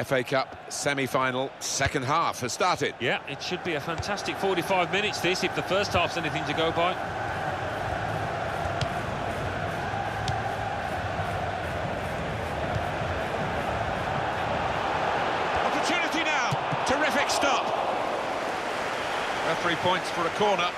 FA Cup semi-final, second half has started. Yeah, it should be a fantastic 45 minutes this, if the first half's anything to go by. Opportunity now, terrific stop. Referee points for a corner.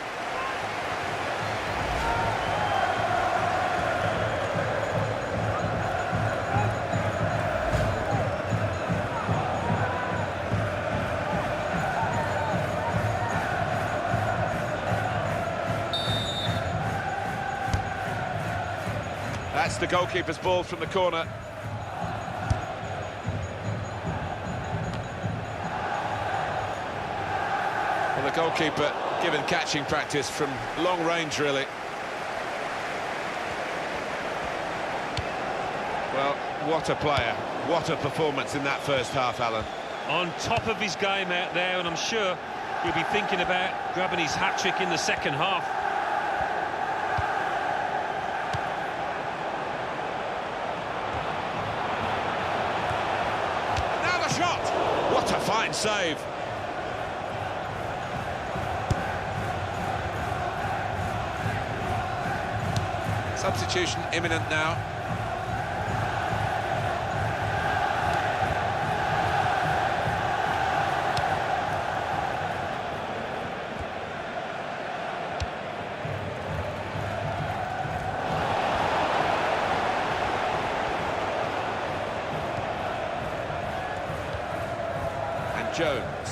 That's the goalkeeper's ball from the corner. Well, the goalkeeper given catching practice from long range, really. Well, what a player. What a performance in that first half, Alan. On top of his game out there, and I'm sure he'll be thinking about grabbing his hat-trick in the second half. What a fine save. Substitution imminent now. Jones.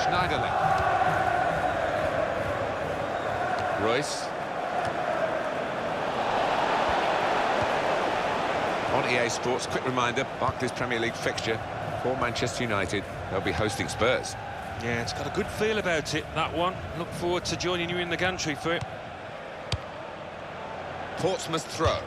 Schneiderlin. Royce. On EA Sports, quick reminder, Barclays Premier League fixture for Manchester United. They'll be hosting Spurs. Yeah, it's got a good feel about it, that one. Look forward to joining you in the gantry for it. Portsmouth throw.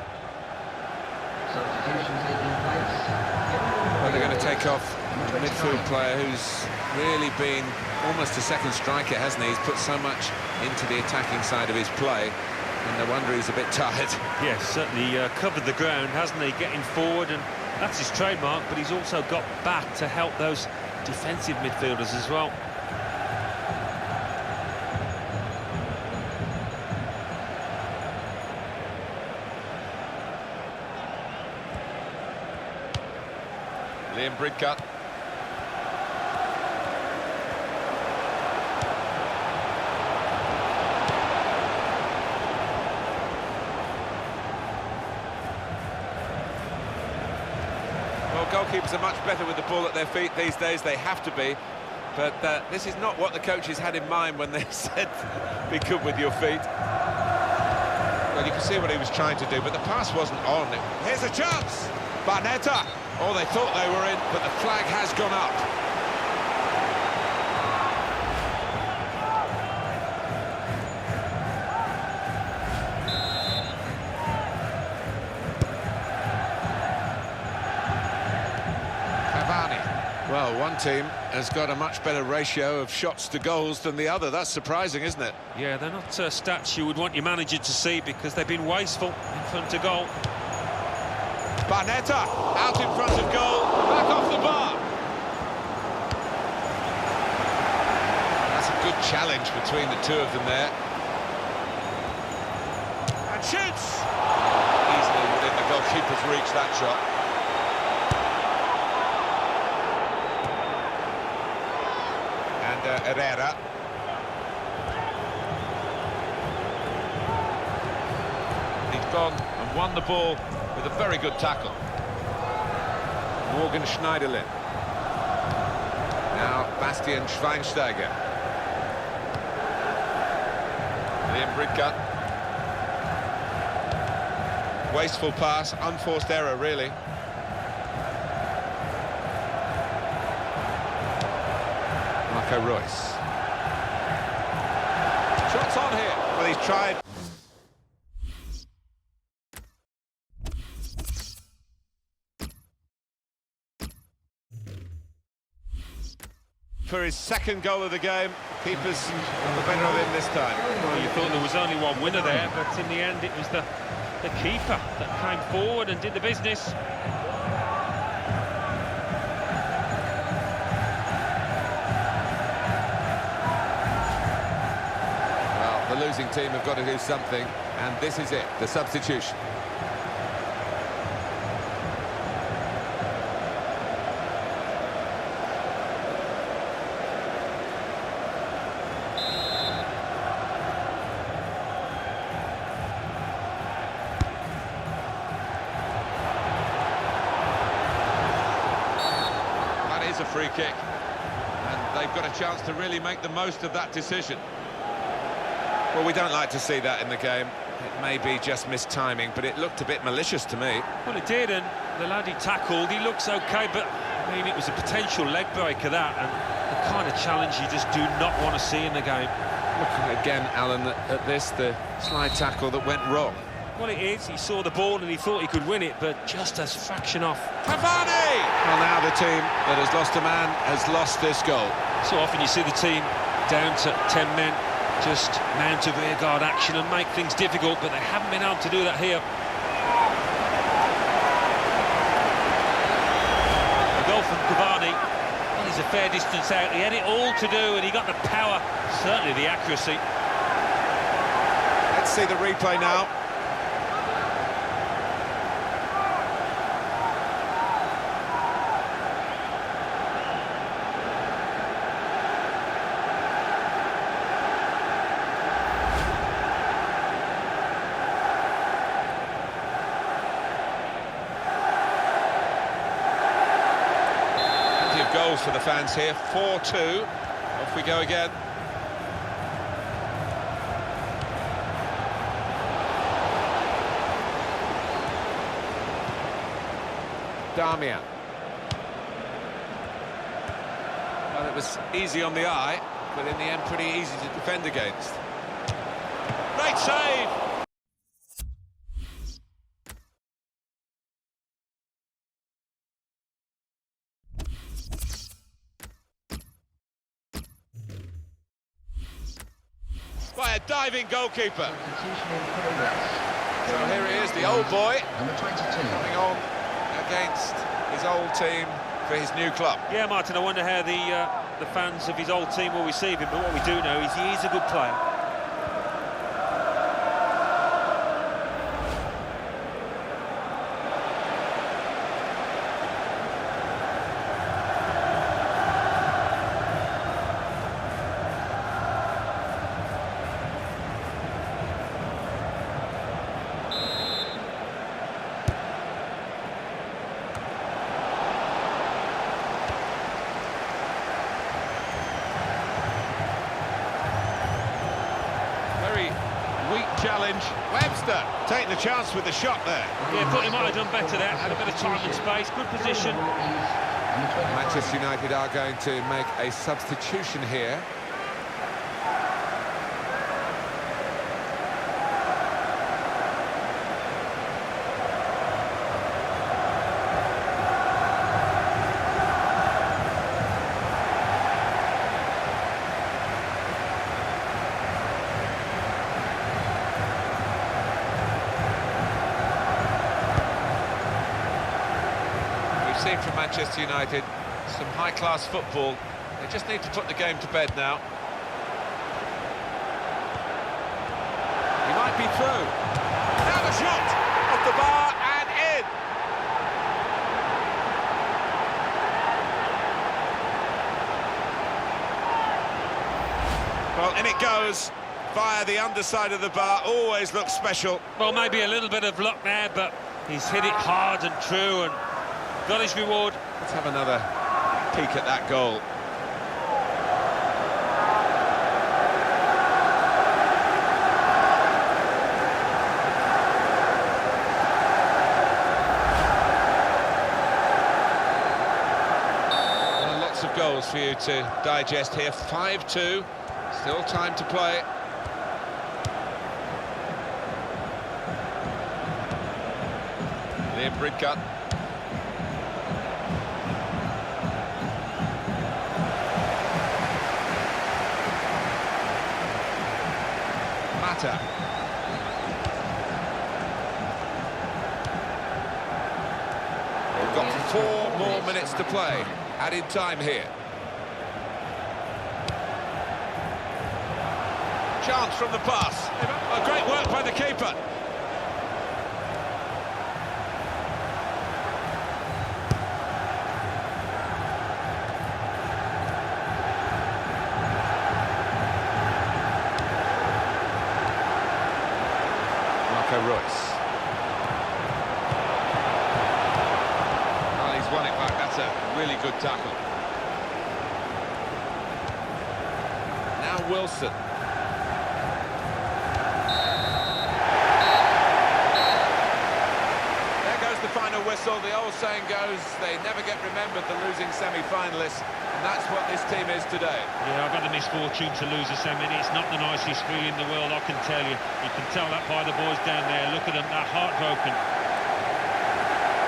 Well, they're going to take off a midfield player who's really been almost a second striker, hasn't he? He's put so much into the attacking side of his play, and no wonder he's a bit tired. Yes, certainly covered the ground, hasn't he? Getting forward, and that's his trademark, but he's also got back to help those defensive midfielders as well. Liam Bridcut. Well, goalkeepers are much better with the ball at their feet these days. They have to be. But this is not what the coaches had in mind when they said be good with your feet. Well, you can see what he was trying to do, but the pass wasn't on. Here's a chance! Barnetta! Oh, they thought they were in, but the flag has gone up. Cavani. Well, one team has got a much better ratio of shots to goals than the other. That's surprising, isn't it? Yeah, they're not stats you would want your manager to see, because they've been wasteful in front of goal. Barnetta, out in front of goal, back off the bar. That's a good challenge between the two of them there. And shoots! Easily within the goalkeeper's reach, that shot. And Herrera. He's gone and won the ball with a very good tackle. Morgan Schneiderlin. Now Bastian Schweinsteiger. Liam Bridcut. Wasteful pass, unforced error, really. Marco Royce. Shots on here. Well, he's tried. For his second goal of the game, keepers got the better of him this time. Well, you thought there was only one winner there, but in the end it was the keeper that came forward and did the business. opposing team have got to do something, and this is it, the substitution. That is a free kick, and they've got a chance to really make the most of that decision. Well, we don't like to see that in the game. It may be just missed timing, but it looked a bit malicious to me. Well, it did, and the lad he tackled, he looks okay, but, I mean, it was a potential leg breaker, that, and the kind of challenge you just do not want to see in the game. Looking again, Alan, at this, the slide tackle that went wrong. Well, it is. He saw the ball and he thought he could win it, but just a fraction off. Cavani! Well, now the team that has lost a man has lost this goal. So often you see the team down to 10 men, just mount a rearguard action and make things difficult, but they haven't been able to do that here. The goal from Cavani, well, he's a fair distance out. He had it all to do and he got the power, certainly the accuracy. Let's see the replay now. Goals for the fans here, 4-2. Off we go again. Damian. Well, it was easy on the eye, but in the end pretty easy to defend against. Great save! By a diving goalkeeper. So here he is, the old boy, coming on against his old team for his new club. Yeah, Martin, I wonder how the fans of his old team will receive him, but what we do know is he is a good player. Challenge. Webster taking the chance with the shot there. Yeah, thought he might have done better there. Had a bit of time and space, good position. Manchester United are going to make a substitution here. Seen from Manchester United some high-class football. They just need to put the game to bed now. He might be through. Now the shot off the bar and in. Well, in it goes via the underside of the bar. Always looks special. Well, maybe a little bit of luck there, but he's hit it hard and true and got his reward. Let's have another peek at that goal. Well, lots of goals for you to digest here. 5-2, still time to play. Liam Bridcut. We've got 4 more minutes to play. Added time here. Chance from the pass. Oh, great work by the keeper. Royce. Well, he's won it back. That's a really good tackle. Now Wilson. There goes the final whistle. The old saying goes, they never get remembered, the losing semi-finalists. And that's what this team is today. Yeah, I've had the misfortune to lose a semi. It's not the nicest feeling in the world, I can tell you. You can tell that by the boys down there. Look at them, they're heartbroken.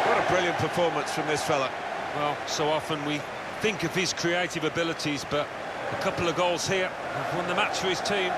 What a brilliant performance from this fella. Well, so often we think of his creative abilities, but a couple of goals here have won the match for his team.